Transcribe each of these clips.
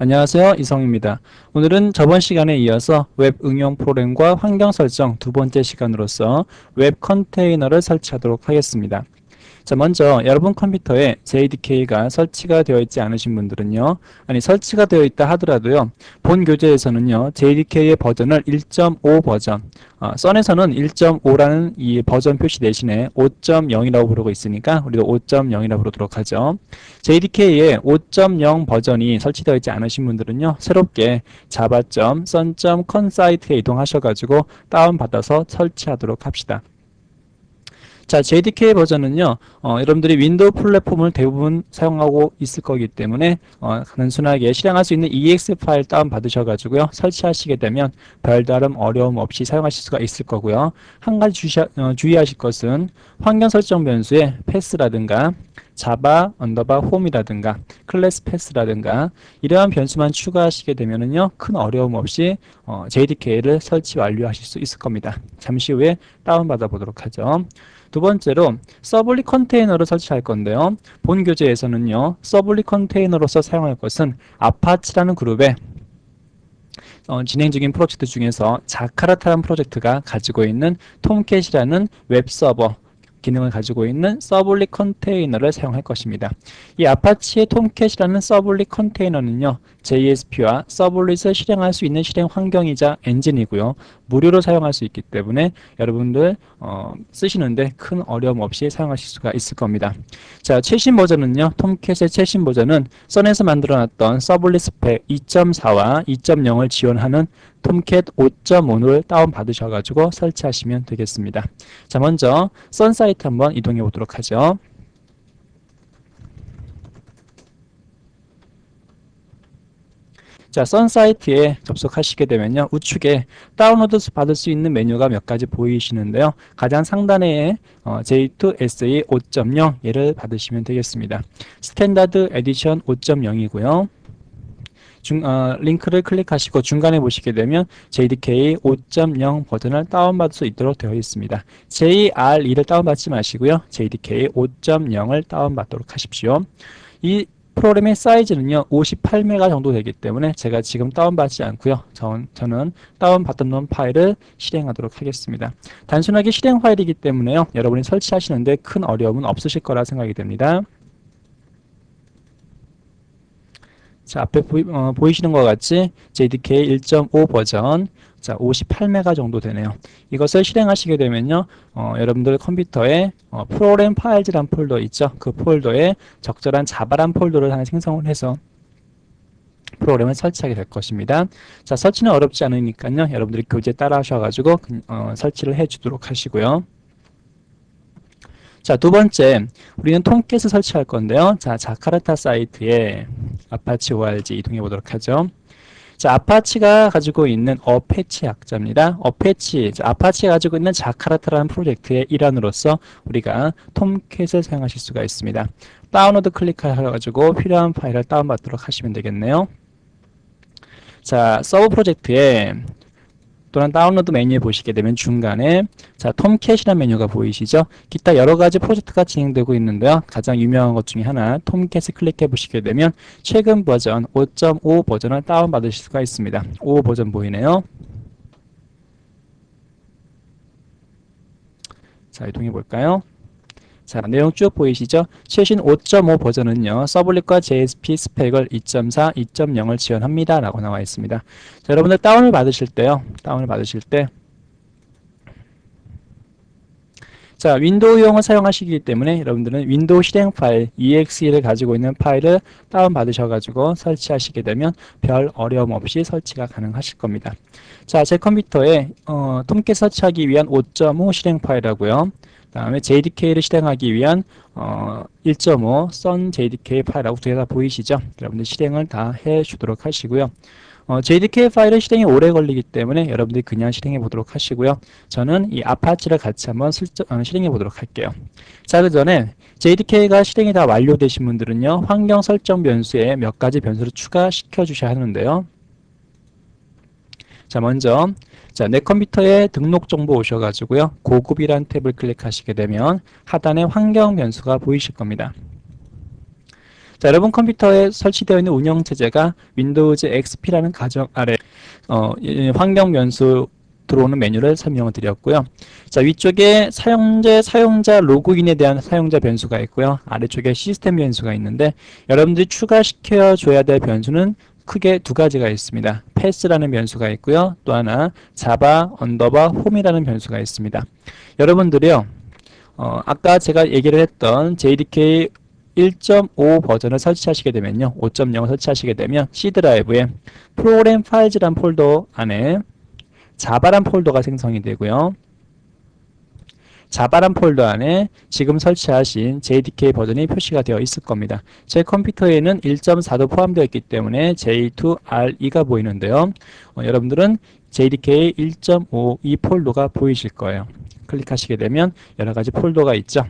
안녕하세요. 이성입니다. 오늘은 저번 시간에 이어서 웹 응용 프로그램과 환경 설정 두 번째 시간으로서 웹 컨테이너를 설치하도록 하겠습니다. 자, 먼저 여러분 컴퓨터에 JDK가 설치가 되어 있지 않으신 분들은요, 아니 설치가 되어 있다 하더라도요, 본 교재에서는요, JDK의 버전을 1.5 버전, 선에서는 1.5라는 이 버전 표시 대신에 5.0이라고 부르고 있으니까 우리도 5.0이라고 부르도록 하죠. JDK의 5.0 버전이 설치되어 있지 않으신 분들은요, 새롭게 java.sun.con 사이트에 이동하셔가지고 다운받아서 설치하도록 합시다. 자, JDK 버전은요, 여러분들이 윈도우 플랫폼을 대부분 사용하고 있을 거기 때문에, 단순하게 실행할 수 있는 EX 파일 다운받으셔가지고요, 설치하시게 되면 별다른 어려움 없이 사용하실 수가 있을 거고요. 한 가지 주의하실 것은 환경 설정 변수에 패스라든가, 자바 언더바 홈이라든가 클래스 패스라든가 이러한 변수만 추가하시게 되면은요, 큰 어려움 없이 JDK를 설치 완료하실 수 있을 겁니다. 잠시 후에 다운받아 보도록 하죠. 두 번째로 서블릿 컨테이너를 설치할 건데요. 본 교재에서는요, 서블릿 컨테이너로서 사용할 것은 아파치라는 그룹의 진행 중인 프로젝트 중에서 자카르타라는 프로젝트가 가지고 있는 톰캣이라는 웹서버 기능을 가지고 있는 서블릿 컨테이너를 사용할 것입니다. 이 아파치의 톰캣이라는 서블릿 컨테이너는요, JSP와 서블릿을 실행할 수 있는 실행 환경이자 엔진이고요. 무료로 사용할 수 있기 때문에 여러분들 쓰시는데 큰 어려움 없이 사용하실 수가 있을 겁니다. 자, 최신 버전은요, 톰캣의 최신 버전은 선에서 만들어놨던 서블릿 스펙 2.4와 2.0을 지원하는 톰캣 5.5를 다운받으셔가지고 설치하시면 되겠습니다. 자, 먼저 선 사이트 한번 이동해 보도록 하죠. 자, 선 사이트에 접속하시게 되면요, 우측에 다운로드 받을 수 있는 메뉴가 몇 가지 보이시는데요. 가장 상단에 J2SE 5.0 얘를 받으시면 되겠습니다. 스탠다드 에디션 5.0이고요. 링크를 클릭하시고 중간에 보시게 되면 JDK 5.0 버전을 다운받을 수 있도록 되어 있습니다. JRE를 다운받지 마시고요. JDK 5.0을 다운받도록 하십시오. 이 프로그램의 사이즈는요, 58메가 정도 되기 때문에 제가 지금 다운받지 않고요. 저는 다운받던 놈 파일을 실행하도록 하겠습니다. 단순하게 실행 파일이기 때문에요, 여러분이 설치하시는데 큰 어려움은 없으실 거라 생각이 됩니다. 자, 앞에 보이시는 것 같이 JDK 1.5 버전, 자, 58메가 정도 되네요. 이것을 실행하시게 되면요, 여러분들 컴퓨터에 프로그램 파일즈란 폴더 있죠? 그 폴더에 적절한 자바란 폴더를 하나 생성을 해서 프로그램을 설치하게 될 것입니다. 자, 설치는 어렵지 않으니까요, 여러분들이 교재 따라 하셔가지고 설치를 해주도록 하시고요. 자, 두 번째, 우리는 톰캣을 설치할 건데요. 자, 자카르타 사이트에 아파치 org 이동해 보도록 하죠. 자, 아파치가 가지고 있는 어패치 약자입니다. 어패치, 아파치가 가지고 있는 자카르타라는 프로젝트의 일환으로서 우리가 톰캣을 사용하실 수가 있습니다. 다운로드 클릭하셔가지고 필요한 파일을 다운받도록 하시면 되겠네요. 자, 서브 프로젝트에 또는 다운로드 메뉴에 보시게 되면 중간에 자, 톰캣이라는 메뉴가 보이시죠? 기타 여러 가지 프로젝트가 진행되고 있는데요. 가장 유명한 것 중에 하나 톰캣을 클릭해 보시게 되면 최근 버전 5.5 버전을 다운받으실 수가 있습니다. 5 버전 보이네요. 자, 이동해 볼까요? 자, 내용 쭉 보이시죠? 최신 5.5 버전은요, 서블릿과 JSP 스펙을 2.4, 2.0을 지원합니다. 라고 나와 있습니다. 자, 여러분들 다운을 받으실 때요, 자, 윈도우용을 사용하시기 때문에 여러분들은 윈도우 실행 파일 EXE를 가지고 있는 파일을 다운받으셔가지고 설치하시게 되면 별 어려움 없이 설치가 가능하실 겁니다. 자, 제 컴퓨터에 톰캣 설치하기 위한 5.5 실행 파일하고요. 다음에 JDK를 실행하기 위한 1.5 Sun JDK 파일하고 두 개 다 보이시죠? 여러분들 실행을 다 해주도록 하시고요. JDK 파일은 실행이 오래 걸리기 때문에 여러분들이 그냥 실행해 보도록 하시고요. 저는 이 아파치를 같이 한번 실행해 보도록 할게요. 자, 그 전에 JDK가 실행이 다 완료되신 분들은요, 환경 설정 변수에 몇 가지 변수를 추가시켜 주셔야 하는데요. 자, 먼저 내 컴퓨터에 등록 정보 오셔가지고요, 고급이란 탭을 클릭하시게 되면 하단에 환경 변수가 보이실 겁니다. 자, 여러분 컴퓨터에 설치되어 있는 운영체제가 윈도우즈 XP라는 가정 아래 이 환경 변수 들어오는 메뉴를 설명을 드렸고요. 자, 위쪽에 사용자 로그인에 대한 사용자 변수가 있고요. 아래쪽에 시스템 변수가 있는데 여러분들이 추가시켜 줘야 될 변수는 크게 두 가지가 있습니다. 패스라는 변수가 있고요. 또 하나 자바 언더바 홈이라는 변수가 있습니다. 여러분들이요. 아까 제가 얘기를 했던 JDK 1.5 버전을 설치하시게 되면요. 5.0을 설치하시게 되면 C 드라이브에 프로그램 파일즈란 폴더 안에 자바란 폴더가 생성이 되고요. 자바란 폴더 안에 지금 설치하신 JDK 버전이 표시가 되어 있을 겁니다. 제 컴퓨터에는 1.4도 포함되어 있기 때문에 J2RE가 보이는데요. 여러분들은 JDK 1.5 이 폴더가 보이실 거예요. 클릭하시게 되면 여러 가지 폴더가 있죠.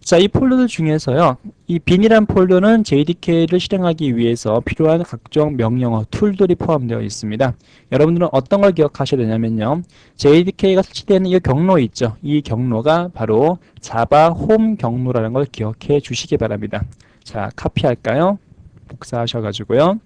자, 이 폴더들 중에서요, 이 bin이란 폴더는 JDK를 실행하기 위해서 필요한 각종 명령어, 툴들이 포함되어 있습니다. 여러분들은 어떤 걸 기억하셔야 되냐면요, JDK가 설치되는 이 경로 있죠. 이 경로가 바로 자바 홈 경로라는 걸 기억해 주시기 바랍니다. 자, 카피할까요? 복사하셔가지고요.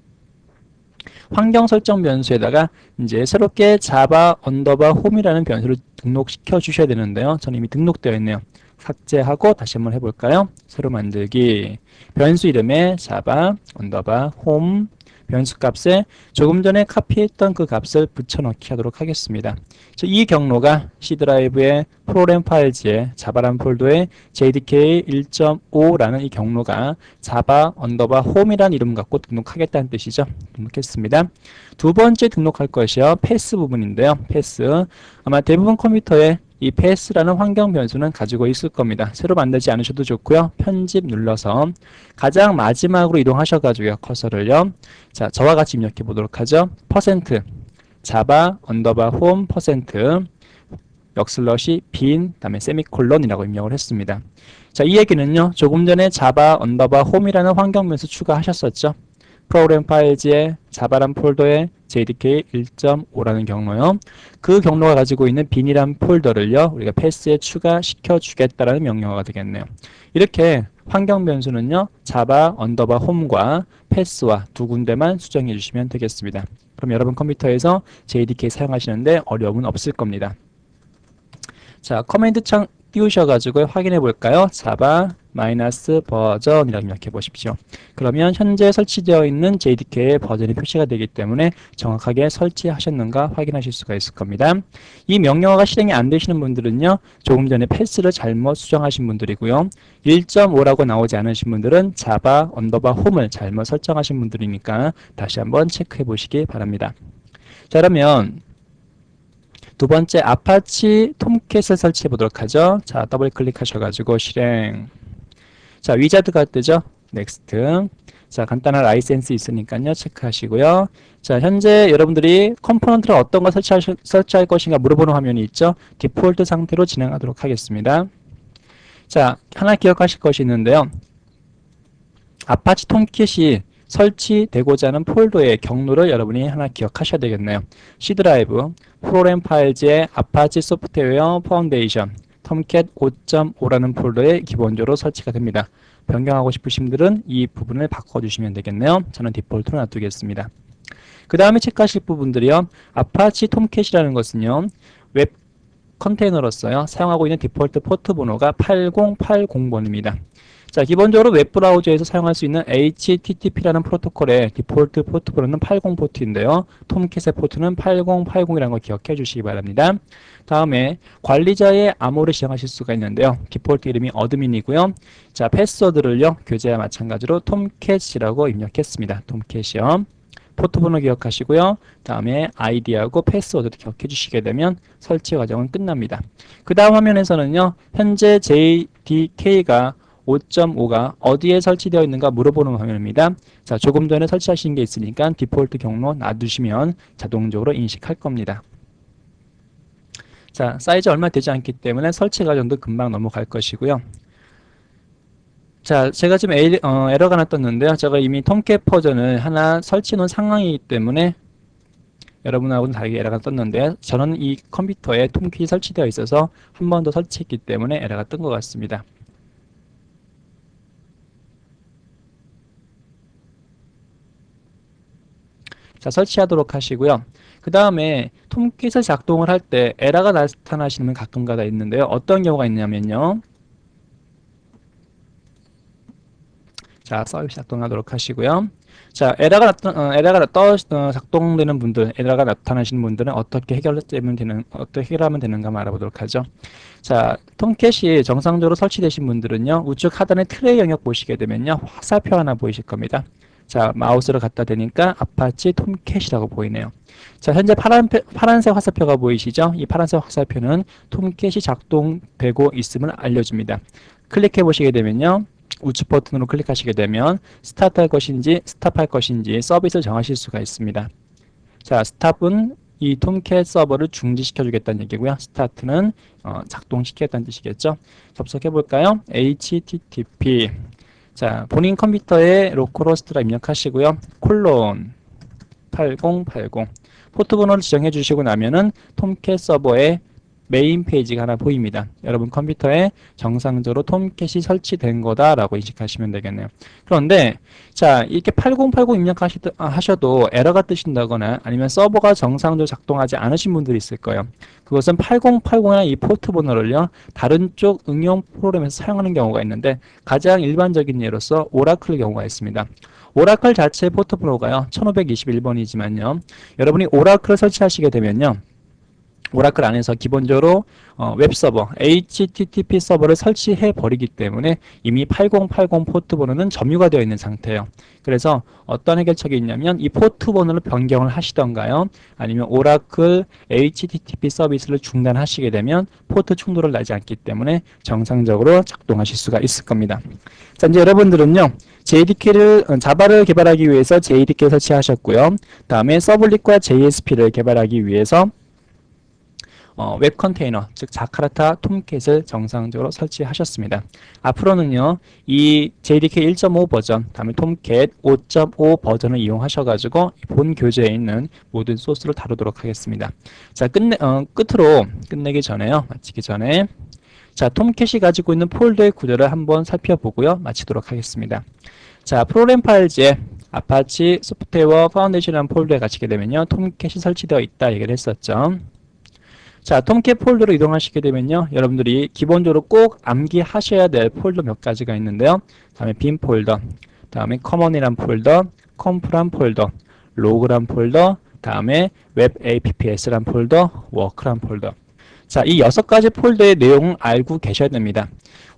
환경 설정 변수에다가 이제 새롭게 자바 언더바 홈이라는 변수를 등록시켜 주셔야 되는데요. 저는 이미 등록되어 있네요. 삭제하고 다시 한번 해볼까요? 새로 만들기. 변수 이름에 자바 언더바 홈 변수 값에 조금 전에 카피했던 그 값을 붙여넣기 하도록 하겠습니다. 이 경로가 C 드라이브의 프로그램 파일즈에 자바란 폴더에 JDK 1.5라는 이 경로가 자바 언더바 홈이라는 이름 갖고 등록하겠다는 뜻이죠. 등록했습니다. 두 번째 등록할 것이요. 패스 부분인데요. 패스. 아마 대부분 컴퓨터에 이 패스라는 환경 변수는 가지고 있을 겁니다. 새로 만들지 않으셔도 좋고요. 편집 눌러서 가장 마지막으로 이동하셔가지고요. 커서를요. 자, 저와 같이 입력해 보도록 하죠. 퍼센트 자바 언더바 홈 퍼센트 역슬러시 bin 다음에 세미콜론이라고 입력을 했습니다. 자, 이 얘기는요. 조금 전에 자바 언더바 홈이라는 환경 변수 추가하셨었죠. 프로그램 파일즈에 자바란 폴더에 JDK 1.5라는 경로요. 그 경로가 가지고 있는 bin이란 폴더를요. 우리가 패스에 추가시켜 주겠다라는 명령어가 되겠네요. 이렇게 환경 변수는요. 자바 언더바 홈과 패스와 두 군데만 수정해 주시면 되겠습니다. 그럼 여러분 컴퓨터에서 JDK 사용하시는데 어려움은 없을 겁니다. 자, 커맨드 창 띄우셔가지고 확인해 볼까요? 자바 마이너스 버전이라고 입력해 보십시오. 그러면 현재 설치되어 있는 JDK의 버전이 표시가 되기 때문에 정확하게 설치하셨는가 확인하실 수가 있을 겁니다. 이 명령어가 실행이 안 되시는 분들은요, 조금 전에 패스를 잘못 수정하신 분들이고요. 1.5라고 나오지 않으신 분들은 자바 언더바 홈을 잘못 설정하신 분들이니까 다시 한번 체크해 보시기 바랍니다. 자, 그러면 두 번째 아파치 톰캣을 설치해 보도록 하죠. 자, 더블 클릭하셔가지고 실행. 자, 위자드가 뜨죠. 넥스트. 자, 간단한 라이센스 있으니까요. 체크하시고요. 자, 현재 여러분들이 컴포넌트를 어떤 거 설치할 것인가 물어보는 화면이 있죠. 디폴트 상태로 진행하도록 하겠습니다. 자, 하나 기억하실 것이 있는데요. 아파치 톰캣이 설치되고자 하는 폴더의 경로를 여러분이 하나 기억하셔야 되겠네요. C 드라이브, 프로그램 파일즈의 아파치 소프트웨어 파운데이션, 톰캣 5.5라는 폴더에 기본적으로 설치가 됩니다. 변경하고 싶으신 분들은 이 부분을 바꿔주시면 되겠네요. 저는 디폴트로 놔두겠습니다. 그 다음에 체크하실 부분들이요. 아파치 톰캣이라는 것은요. 웹 컨테이너로서요. 사용하고 있는 디폴트 포트 번호가 8080번입니다. 자, 기본적으로 웹브라우저에서 사용할 수 있는 HTTP라는 프로토콜의 디폴트 포트 번호는 80 포트인데요. 톰캣의 포트는 8080이라는 걸 기억해 주시기 바랍니다. 다음에 관리자의 암호를 지정하실 수가 있는데요. 디폴트 이름이 어드민이고요. 자, 패스워드를요. 교재와 마찬가지로 톰캣이라고 입력했습니다. 톰캣이요. 포트 번호 기억하시고요. 다음에 아이디하고 패스워드도 기억해 주시게 되면 설치 과정은 끝납니다. 그 다음 화면에서는요. 현재 JDK가 5.5가 어디에 설치되어 있는가 물어보는 화면입니다. 자, 조금 전에 설치하신 게 있으니까 디폴트 경로 놔두시면 자동적으로 인식할 겁니다. 자, 사이즈 얼마 되지 않기 때문에 설치 과정도 금방 넘어갈 것이고요. 자, 제가 지금 에러가 하나 떴는데요. 제가 이미 톰캣 버전을 하나 설치 놓은 상황이기 때문에 여러분하고는 다르게 에러가 떴는데 저는 이 컴퓨터에 톰캣이 설치되어 있어서 한 번 더 설치했기 때문에 에러가 뜬 것 같습니다. 자, 설치하도록 하시고요. 그 다음에 톰캣을 작동을 할 때 에러가 나타나시는 가끔가다 있는데요. 어떤 경우가 있냐면요. 자, 서비스 작동하도록 하시고요. 자, 작동되는 분들, 에러가 나타나시는 분들은 어떻게 해결하면 되는가 한번 알아보도록 하죠. 자, 톰캣이 정상적으로 설치되신 분들은요, 우측 하단의 트레이 영역 보시게 되면요, 화살표 하나 보이실 겁니다. 자, 마우스를 갖다 대니까 아파치 톰캣이라고 보이네요. 자, 현재 파란색 화살표가 보이시죠? 이 파란색 화살표는 톰캣이 작동되고 있음을 알려줍니다. 클릭해 보시게 되면요, 우측 버튼으로 클릭하시게 되면 스타트 할 것인지 스탑할 것인지 서비스를 정하실 수가 있습니다. 자, 스탑은 이 톰캣 서버를 중지시켜 주겠다는 얘기고요. 스타트는 작동시키겠다는 뜻이겠죠. 접속해 볼까요? http 자, 본인 컴퓨터에 로컬호스트라 입력하시고요. 콜론 8080 포트 번호를 지정해 주시고 나면은 톰캣 서버에 메인 페이지가 하나 보입니다. 여러분 컴퓨터에 정상적으로 톰캣이 설치된 거다라고 인식하시면 되겠네요. 그런데 자, 이렇게 8080 입력하셔도 에러가 뜨신다거나 아니면 서버가 정상적으로 작동하지 않으신 분들이 있을 거예요. 그것은 8080이나 이 포트 번호를요, 다른 쪽 응용 프로그램에서 사용하는 경우가 있는데 가장 일반적인 예로서 오라클 경우가 있습니다. 오라클 자체 포트 번호가요, 1521번이지만요. 여러분이 오라클을 설치하시게 되면요, 오라클 안에서 기본적으로 웹서버, HTTP 서버를 설치해 버리기 때문에 이미 8080 포트 번호는 점유가 되어 있는 상태예요. 그래서 어떤 해결책이 있냐면 이 포트 번호를 변경을 하시던가요, 아니면 오라클 HTTP 서비스를 중단하시게 되면 포트 충돌을 나지 않기 때문에 정상적으로 작동하실 수가 있을 겁니다. 자, 이제 여러분들은요, 자바를 개발하기 위해서 JDK 설치하셨고요. 다음에 서블릿과 JSP를 개발하기 위해서 웹 컨테이너, 즉 자카르타 톰캣을 정상적으로 설치하셨습니다. 앞으로는요, 이 JDK 1.5 버전, 다음에 톰캣 5.5 버전을 이용하셔가지고 본 교재에 있는 모든 소스를 다루도록 하겠습니다. 자, 끝으로 끝내기 전에요, 마치기 전에 자, 톰캣이 가지고 있는 폴더의 구조를 한번 살펴보고요, 마치도록 하겠습니다. 자, 프로그램 파일즈에 아파치 소프트웨어 파운데이션이라는 폴더에 가시게 되면요, 톰캣이 설치되어 있다 얘기를 했었죠. 자, 톰캣 폴더로 이동하시게 되면요, 여러분들이 기본적으로 꼭 암기하셔야 될 폴더 몇 가지가 있는데요. 다음에 빈 폴더, 다음에 커먼이란 폴더, 컴프란 폴더, 로그란 폴더, 다음에 웹 apps란 폴더, 워크란 폴더. 자, 이 6가지 폴더의 내용을 알고 계셔야 됩니다.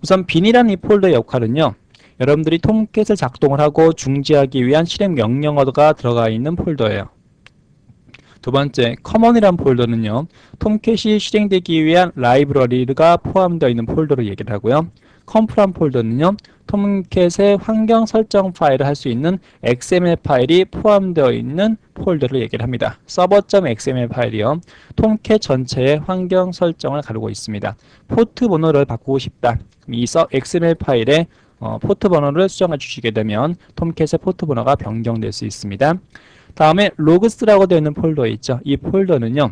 우선 빈이라는 이 폴더의 역할은요, 여러분들이 톰캣을 작동을 하고 중지하기 위한 실행 명령어가 들어가 있는 폴더예요. 두 번째, 커먼이란 폴더는요, 톰캣이 실행되기 위한 라이브러리가 포함되어 있는 폴더로 얘기를 하고요. 컴프란 폴더는요, 톰캣의 환경 설정 파일을 할 수 있는 XML 파일이 포함되어 있는 폴더를 얘기를 합니다. server.xml 파일이요, 톰캣 전체의 환경 설정을 가르고 있습니다. 포트 번호를 바꾸고 싶다. 이 XML 파일에 포트 번호를 수정해 주시게 되면 톰캣의 포트 번호가 변경될 수 있습니다. 다음에 로그스라고 되어 있는 폴더 있죠. 이 폴더는요,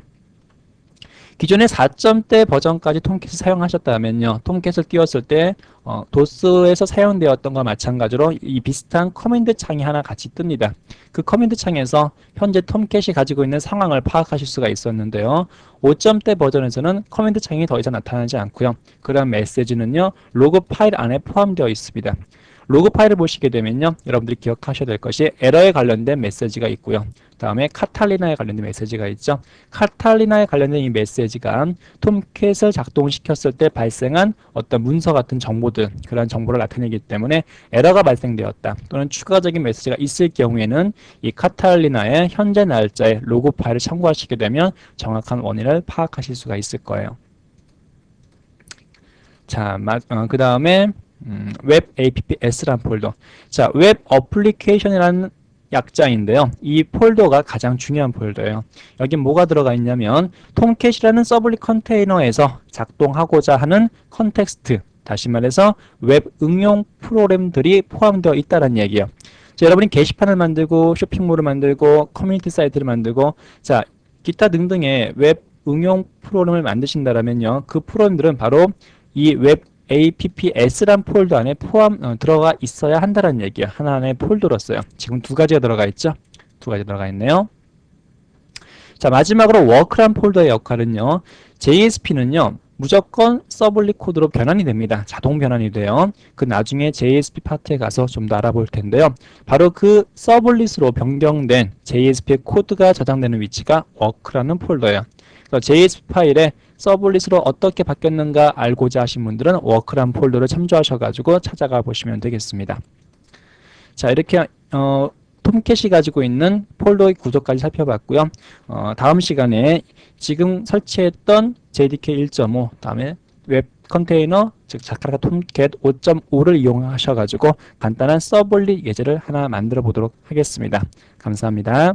기존의 4점대 버전까지 톰캣을 사용하셨다면요, 톰캣을 띄웠을 때 도스에서 사용되었던 것과 마찬가지로 이 비슷한 커맨드 창이 하나 같이 뜹니다. 그 커맨드 창에서 현재 톰캣이 가지고 있는 상황을 파악하실 수가 있었는데요, 5점대 버전에서는 커맨드 창이 더 이상 나타나지 않고요, 그런 메시지는요, 로그 파일 안에 포함되어 있습니다. 로그 파일을 보시게 되면요, 여러분들이 기억하셔야 될 것이 에러에 관련된 메시지가 있고요. 다음에 카탈리나에 관련된 메시지가 있죠. 카탈리나에 관련된 이 메시지가 톰캣을 작동시켰을 때 발생한 어떤 문서 같은 정보들, 그런 정보를 나타내기 때문에 에러가 발생되었다, 또는 추가적인 메시지가 있을 경우에는 이 카탈리나의 현재 날짜의 로그 파일을 참고하시게 되면 정확한 원인을 파악하실 수가 있을 거예요. 자, 그 다음에 웹 apps라는 폴더. 자, 웹 어플리케이션이라는 약자인데요, 이 폴더가 가장 중요한 폴더예요. 여기 뭐가 들어가 있냐면 톰캣이라는 서블릿 컨테이너에서 작동하고자 하는 컨텍스트, 다시 말해서 웹 응용 프로그램들이 포함되어 있다는 얘기예요. 자, 여러분이 게시판을 만들고 쇼핑몰을 만들고 커뮤니티 사이트를 만들고, 자, 기타 등등의 웹 응용 프로그램을 만드신다면요, 그 프로그램들은 바로 이 웹 apps란 폴더 안에 들어가 있어야 한다는 얘기예요. 하나하나의 폴더로서요. 지금 2가지가 들어가 있죠? 2가지 들어가 있네요. 자, 마지막으로 워크란 폴더의 역할은요. JSP는요. 무조건 서블릿 코드로 변환이 됩니다. 자동 변환이 돼요. 그 나중에 JSP 파트에 가서 좀 더 알아볼 텐데요. 바로 그 서블릿으로 변경된 JSP의 코드가 저장되는 위치가 워크라는 폴더예요. 그래서 JSP 파일에 서블릿으로 어떻게 바뀌었는가 알고자 하신 분들은 워크란 폴더를 참조하셔가지고 찾아가 보시면 되겠습니다. 자, 이렇게 톰캣이 가지고 있는 폴더의 구조까지 살펴봤고요. 다음 시간에 지금 설치했던 JDK 1.5, 다음에 웹 컨테이너, 즉 자카르타 톰캣 5.5를 이용하셔가지고 간단한 서블릿 예제를 하나 만들어 보도록 하겠습니다. 감사합니다.